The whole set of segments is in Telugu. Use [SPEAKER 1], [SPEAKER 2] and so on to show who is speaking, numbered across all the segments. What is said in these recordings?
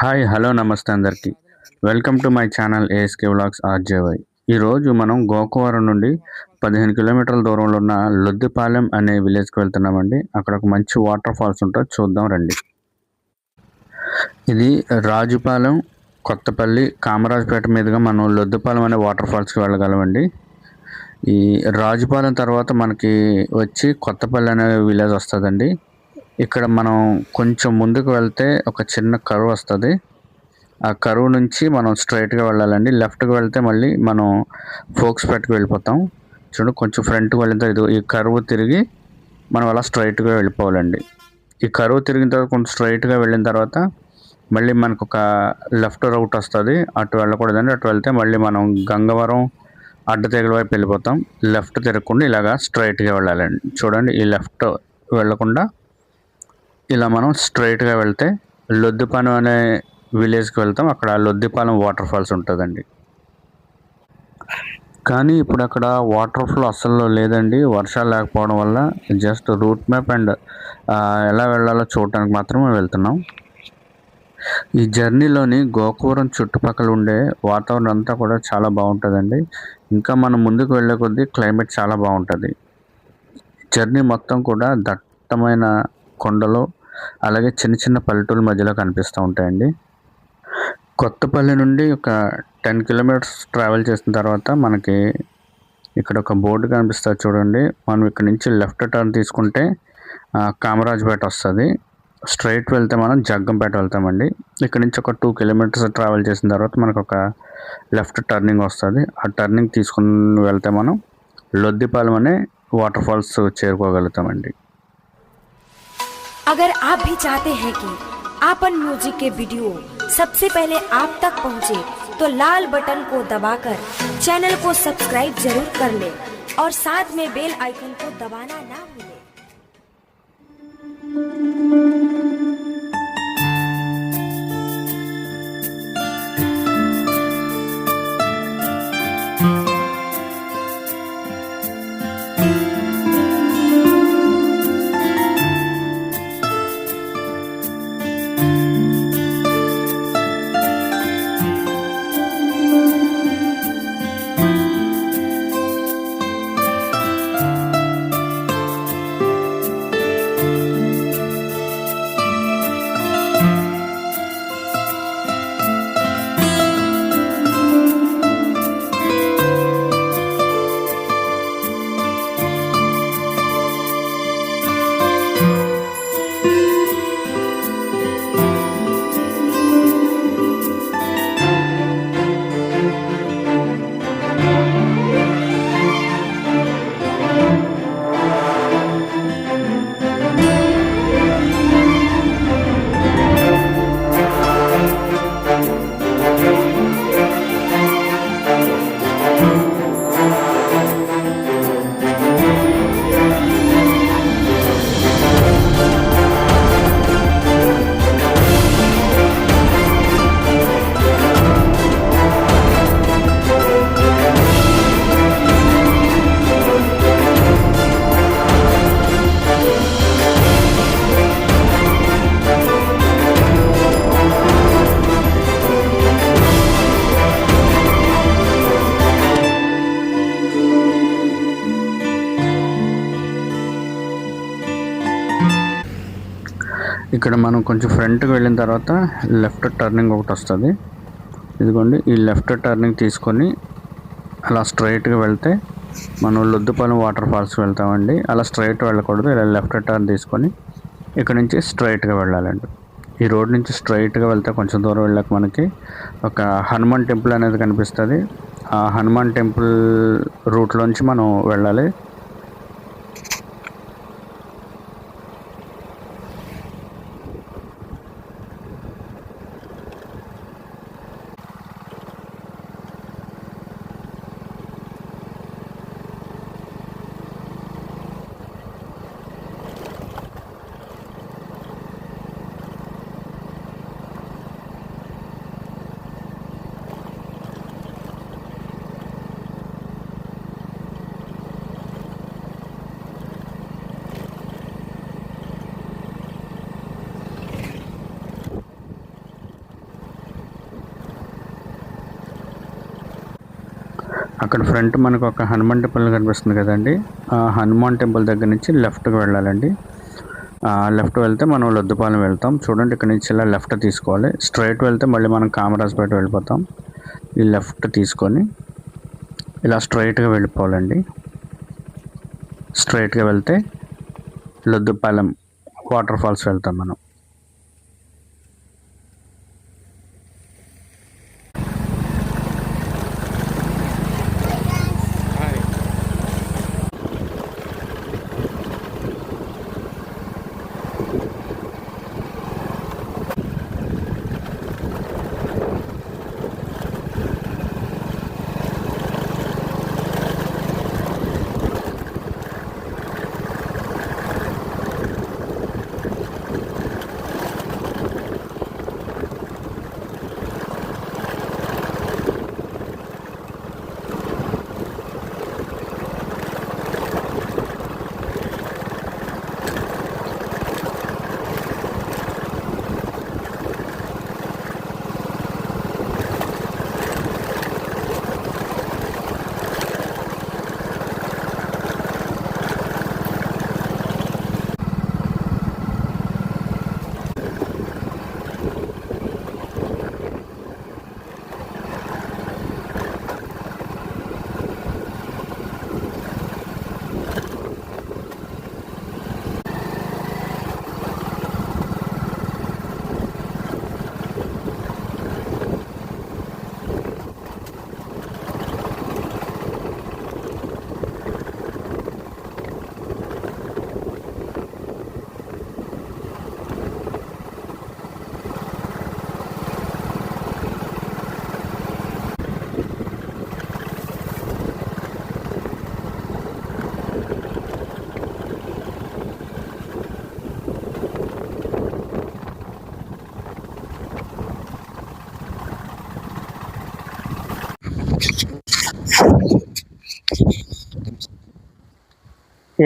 [SPEAKER 1] హాయ్ హలో నమస్తే అందరికీ. Welcome to my channel ASK vlogs RJY. ఈరోజు మనం గోకవరం నుండి 15 కిలోమీటర్ల దూరంలో ఉన్న లొద్దిపాలెం అనే విలేజ్కి వెళ్తున్నామండి. అక్కడ ఒక మంచి వాటర్ ఫాల్స్ ఉంటుంది, చూద్దాం రండి. ఇది రాజుపాలెం కొత్తపల్లి కామరాజపేట మీదుగా మనం లొద్దిపాలెం అనే వాటర్ ఫాల్స్కి వెళ్ళగలమండి. ఈ రాజుపాలెం తర్వాత మనకి వచ్చి కొత్తపల్లి అనే విలేజ్ వస్తుందండి. ఇక్కడ మనం కొంచెం ముందుకు వెళ్తే ఒక చిన్న కరువు వస్తుంది. ఆ కరువు నుంచి మనం స్ట్రైట్గా వెళ్ళాలండి. లెఫ్ట్కి వెళ్తే మళ్ళీ మనం ఫోక్స్పేటకి వెళ్ళిపోతాం. చూడండి, కొంచెం ఫ్రంట్కి వెళ్ళిన తర్వాత ఈ కరువు తిరిగి మనం అలా స్ట్రైట్గా వెళ్ళిపోవాలండి. ఈ కరువు తిరిగిన తర్వాత కొంచెం స్ట్రైట్గా వెళ్ళిన తర్వాత మళ్ళీ మనకు ఒక లెఫ్ట్ రౌట్ వస్తుంది. అటు వెళ్ళకూడదండి. అటు వెళ్తే మళ్ళీ మనం గంగవరం అడ్డతీగల వైపు వెళ్ళిపోతాం. లెఫ్ట్ తిరగకుండా ఇలాగా స్ట్రైట్గా వెళ్ళాలండి. చూడండి, ఈ లెఫ్ట్ వెళ్ళకుండా ఇలా మనం స్ట్రైట్గా వెళ్తే లొద్దిపాలెం అనే విలేజ్కి వెళ్తాం. అక్కడ లొద్దిపాలెం వాటర్ ఫాల్స్ ఉంటుందండి. కానీ ఇప్పుడు అక్కడ వాటర్ ఫ్లో అస్సలు లేదండి, వర్షాలు లేకపోవడం వల్ల. జస్ట్ రూట్ మ్యాప్ అండ్ ఎలా వెళ్ళాలో చూడటానికి మాత్రమే వెళ్తున్నాం. ఈ జర్నీలోని గోకవరం చుట్టుపక్కల ఉండే వాతావరణం అంతా కూడా చాలా బాగుంటుందండి. ఇంకా మనం ముందుకు వెళ్ళే కొద్దీ క్లైమేట్ చాలా బాగుంటుంది. జర్నీ మొత్తం కూడా దట్టమైన కొండలు, అలాగే చిన్న చిన్న పల్లెటూళ్ళ మధ్యలో కనిపిస్తూ ఉంటాయండి. కొత్తపల్లి నుండి ఒక 10 కిలోమీటర్స్ ట్రావెల్ చేసిన తర్వాత మనకి ఇక్కడ ఒక బోర్డు కనిపిస్తుంది చూడండి. మనం ఇక్కడ నుంచి లెఫ్ట్ టర్న్ తీసుకుంటే కామరాజపేట వస్తుంది. స్ట్రైట్ వెళ్తే మనం జగ్గంపేట వెళ్తామండి. ఇక్కడ నుంచి ఒక 2 కిలోమీటర్స్ ట్రావెల్ చేసిన తర్వాత మనకు ఒక లెఫ్ట్ టర్నింగ్ వస్తుంది. ఆ టర్నింగ్ తీసుకుని వెళ్తే మనం లొద్దిపాలెం అనే వాటర్ ఫాల్స్ చేరుకోగలుగుతామండి.
[SPEAKER 2] अगर आप भी चाहते हैं कि आपन म्यूजिक के वीडियो सबसे पहले आप तक पहुंचे, तो लाल बटन को दबाकर चैनल को सब्सक्राइब जरूर कर ले और साथ में बेल आइकन को दबाना ना भूलें।
[SPEAKER 1] ఇక్కడ మనం కొంచెం ఫ్రంట్కి వెళ్ళిన తర్వాత లెఫ్ట్ టర్నింగ్ ఒకటి వస్తుంది. ఇదిగోండి, ఈ లెఫ్ట్ టర్నింగ్ తీసుకొని అలా స్ట్రైట్గా వెళ్తే మనం లొద్దిపాలెం వాటర్ ఫాల్స్కి వెళ్తామండి. అలా స్ట్రైట్ వెళ్ళకూడదు, ఇలా లెఫ్ట్ టర్న్ తీసుకొని ఇక్కడ నుంచి స్ట్రైట్గా వెళ్ళాలండి. ఈ రోడ్ నుంచి స్ట్రైట్గా వెళ్తే కొంచెం దూరం వెళ్ళాక మనకి ఒక హనుమాన్ టెంపుల్ అనేది కనిపిస్తుంది. ఆ హనుమాన్ టెంపుల్ రూట్లోంచి మనం వెళ్ళాలి. అక్కడ ఫ్రంట్ మనకు ఒక హనుమాన్ టెంపుల్ కనిపిస్తుంది కదండి. ఆ హనుమాన్ టెంపుల్ దగ్గర నుంచి లెఫ్ట్కి వెళ్ళాలండి. లెఫ్ట్ వెళ్తే మనం లొద్దుపాలెం వెళ్తాం. చూడండి, ఇక్కడ నుంచి ఇలా లెఫ్ట్ తీసుకోవాలి. స్ట్రైట్ వెళ్తే మళ్ళీ మనం కామరాజ్పేట వెళ్ళిపోతాం. ఈ లెఫ్ట్ తీసుకొని ఇలా స్ట్రైట్గా వెళ్ళిపోవాలండి. స్ట్రైట్గా వెళ్తే లొద్దుపాలెం వాటర్ ఫాల్స్ వెళ్తాం మనం.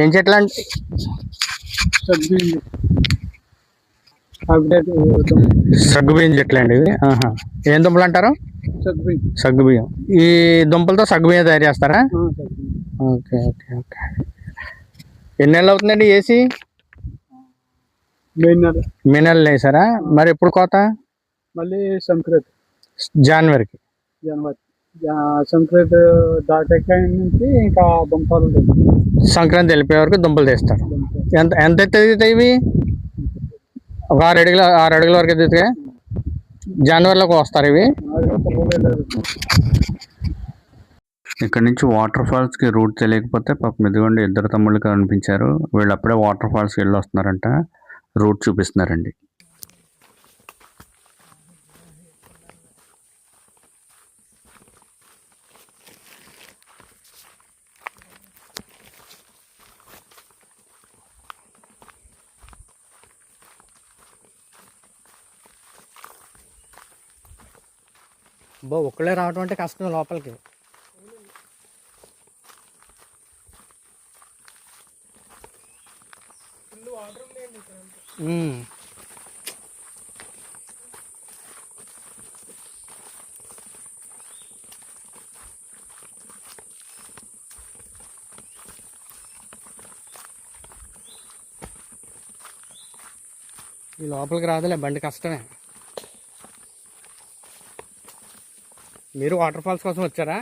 [SPEAKER 1] ఏం చెట్లు అంటే సగ్గుబియ్యం చెట్లు అండి ఇవి. ఏం దుంపలు అంటారు? సగ్గుబియ్యం. ఈ దుంపలతో సగ్గుబియ్యం తయారు చేస్తారా? Okay okay okay. ఎన్ని నెలలు అవుతుందండి వేసి? మే నెలలో వేసారా? మరి ఎప్పుడు కోత?
[SPEAKER 3] మళ్ళీ సంక్రాంతి
[SPEAKER 1] జనవరికి.
[SPEAKER 3] సంక్రాంతి దాటాక నుంచి ఇంకా దుంపలు
[SPEAKER 1] సంక్రాంతి వెళ్ళిపోయే వరకు దుంపలు తీస్తారు. ఎంత ఎంత ఎత్తుతాయి ఇవి? ఒక 6 అడుగుల వరకు ఎత్తుతాయి. జనవరిలోకి వస్తారు ఇవి. ఇక్కడ నుంచి వాటర్ ఫాల్స్కి రూట్ తెలియకపోతే పాపం ఇదిగోండి, ఇద్దరు తమ్ముళ్ళు కనిపించారు. వీళ్ళు అప్పుడే వాటర్ ఫాల్స్కి వెళ్ళి వస్తున్నారంట. రూట్ చూపిస్తున్నారండి.
[SPEAKER 4] ఒక్కళ్ళే రావడం అంటే కష్టం లోపలికి. ఈ లోపలికి రాదులే, బండి కష్టమే. మీరు వాటర్ ఫాల్స్ కోసం వచ్చారా?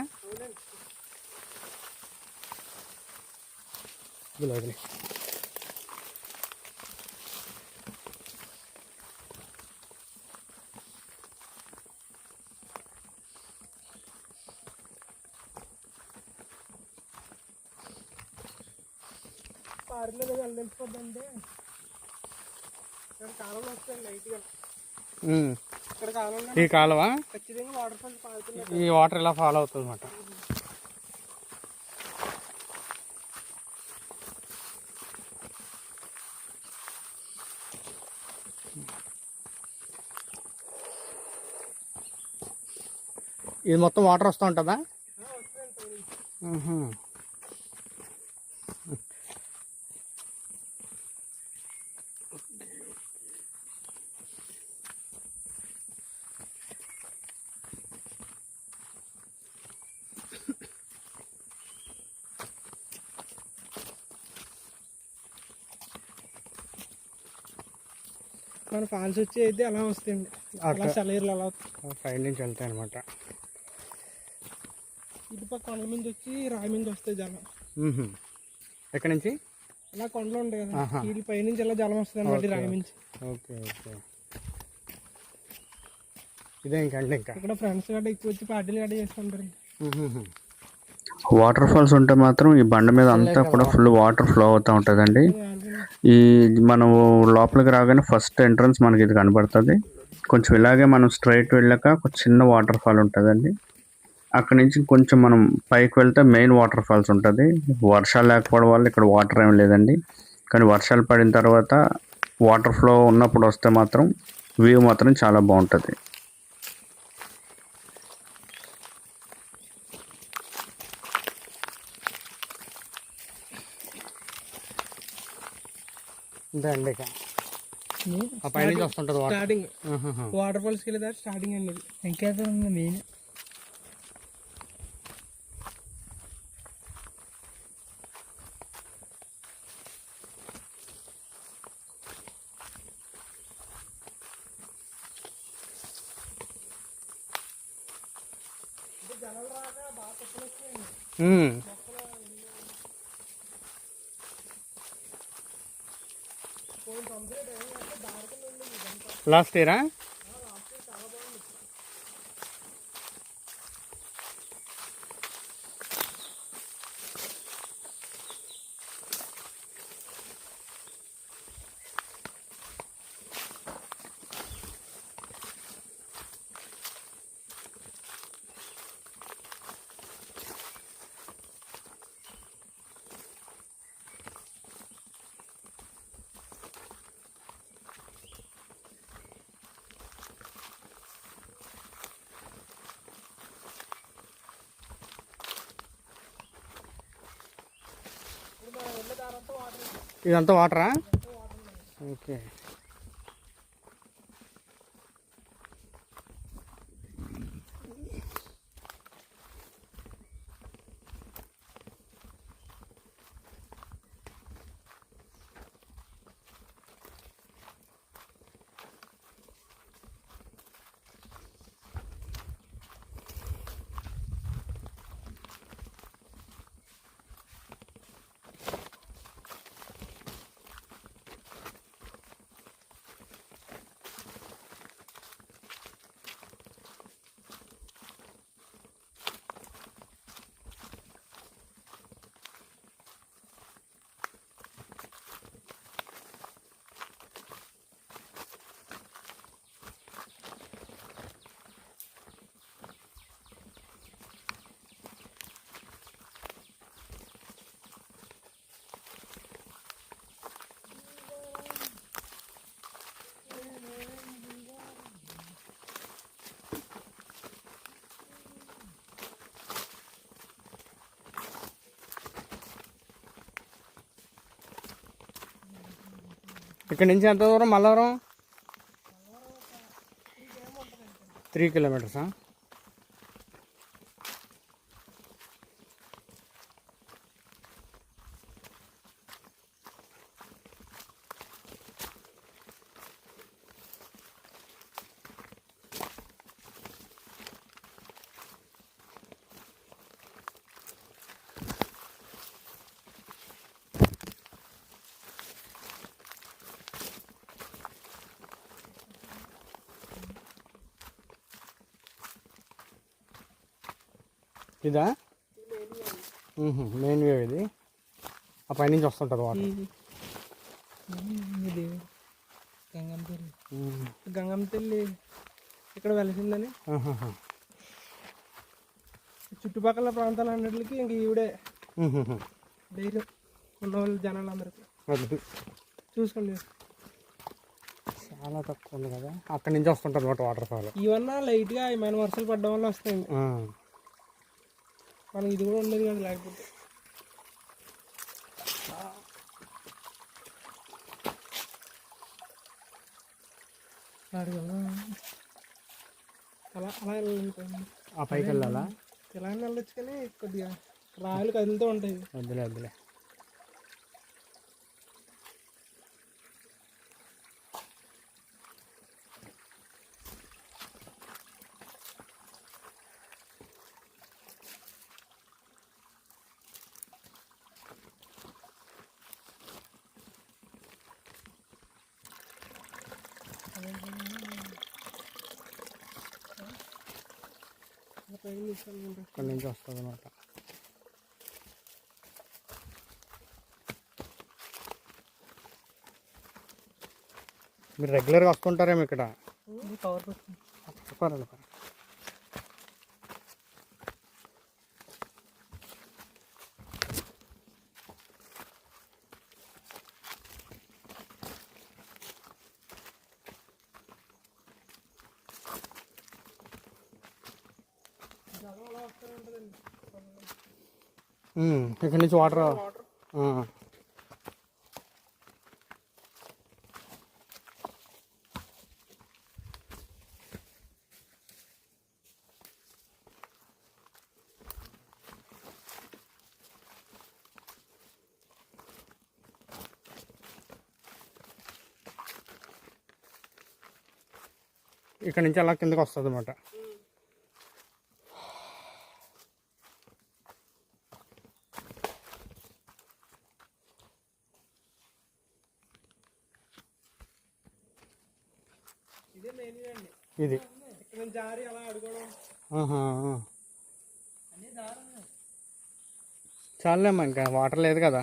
[SPEAKER 4] ఈ కాలువ ఈ వాటర్ ఇలా ఫాలో అవుతుంది అన్నమాట. ఇది మొత్తం వాటర్ వస్తూ ఉంటుందా?
[SPEAKER 5] మన ఫాల్స్ వచ్చి అయితే అలా వస్తాయండి, అలా సెలయేర్లు అలా
[SPEAKER 4] సైడ్ నుంచి వెళ్తాయి అనమాట.
[SPEAKER 5] ఇటుపక్క కొండల మీద వచ్చి రాయి మీద వస్తాయి జలం.
[SPEAKER 4] ఎక్కడి నుంచి?
[SPEAKER 5] ఇలా కొండలు ఉంటాయి కదా, వీటి పైనుంచి ఇలా జలం వస్తుంది అనమాట రాయి నుంచి.
[SPEAKER 4] ఓకే ఓకే, ఇదే ఇంకండి. ఇంకా
[SPEAKER 5] ఇక్కడ ఫ్రెండ్స్ గట్రా ఎక్కువ వచ్చి పార్టీలు గట్రా చేసుకుంటారు.
[SPEAKER 1] వాటర్ ఫాల్స్ ఉంటే మాత్రం ఈ బండ మీద అంతా కూడా ఫుల్ వాటర్ ఫ్లో అవుతూ ఉంటుందండి. ఈ మనం లోపలికి రాగానే ఫస్ట్ ఎంట్రన్స్ మనకి ఇది కనబడుతుంది. కొంచెం ఇలాగే మనం స్ట్రైట్ వెళ్ళాక ఒక చిన్న వాటర్ ఫాల్ ఉంటుందండి. అక్కడి నుంచి కొంచెం మనం పైకి వెళ్తే మెయిన్ వాటర్ ఫాల్స్ ఉంటుంది. వర్షాలు లేకపోవడం వల్ల ఇక్కడ వాటర్ ఏం లేదండి, కానీ వర్షాలు పడిన తర్వాత వాటర్ ఫ్లో ఉన్నప్పుడు వస్తే మాత్రం వ్యూ మాత్రం చాలా బాగుంటుంది.
[SPEAKER 4] ఇంతే అండి. ఇక ఆ పై నుంచి వస్తుంటుంది వాటర్.
[SPEAKER 5] స్టార్టింగ్ వాటర్ ఫాల్స్కి వెళ్ళేదాకా స్టార్టింగ్ అండి. ఇంకా మెయిన్
[SPEAKER 4] లాస్ట్ ఇయరా? ఇదంతా వాటరా? ఓకే. ఇక్కడ నుంచి ఎంత దూరం? మల్లవరం 3 కిలోమీటర్సా? ఇదా మెయిన్ వ్యూ? ఇది ఆ పైనుంచి వస్తుంటుంది వాటర్.
[SPEAKER 5] ఇది గంగమ్మ తల్లి ఇక్కడ వెలిసిందని చుట్టుపక్కల ప్రాంతాలు అన్నిటికి ఇంక ఈవిడే ధైర్యం ఉన్న వాళ్ళు జనాలు అందరికి చూసుకోండి.
[SPEAKER 4] చాలా తక్కువ ఉంది కదా, అక్కడి నుంచి వస్తుంటుంది వాటర్ ఫాల్.
[SPEAKER 5] ఇవన్నా లైట్గా ఏమైనా వర్షాలు పడడం వల్ల వస్తాయండి. మనకి ఇది కూడా ఉండేది కదా లేకపోతే. అలా అలా వెళ్ళాలి,
[SPEAKER 4] ఆ పైకి వెళ్ళాలా?
[SPEAKER 5] ఇలా వెళ్ళొచ్చు కానీ కొద్దిగా రాయలు కదులుతూ ఉంటాయి.
[SPEAKER 4] వద్దులే వద్దులే. ఇక్కడి నుంచి వస్తుంది అనమాట. మీరు రెగ్యులర్గా వస్తుంటారేమో ఇక్కడ? పర్వాలేదు. ఇక్కడ నుంచి వాటర్ ఇక్కడ నుంచి అలా కిందకి వస్తుంది అన్నమాట. ఇది చాలేమ్మా, ఇంకా వాటర్ లేదు కదా.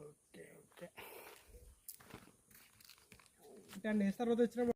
[SPEAKER 5] ఓకే 10 days తర్వాత వచ్చిన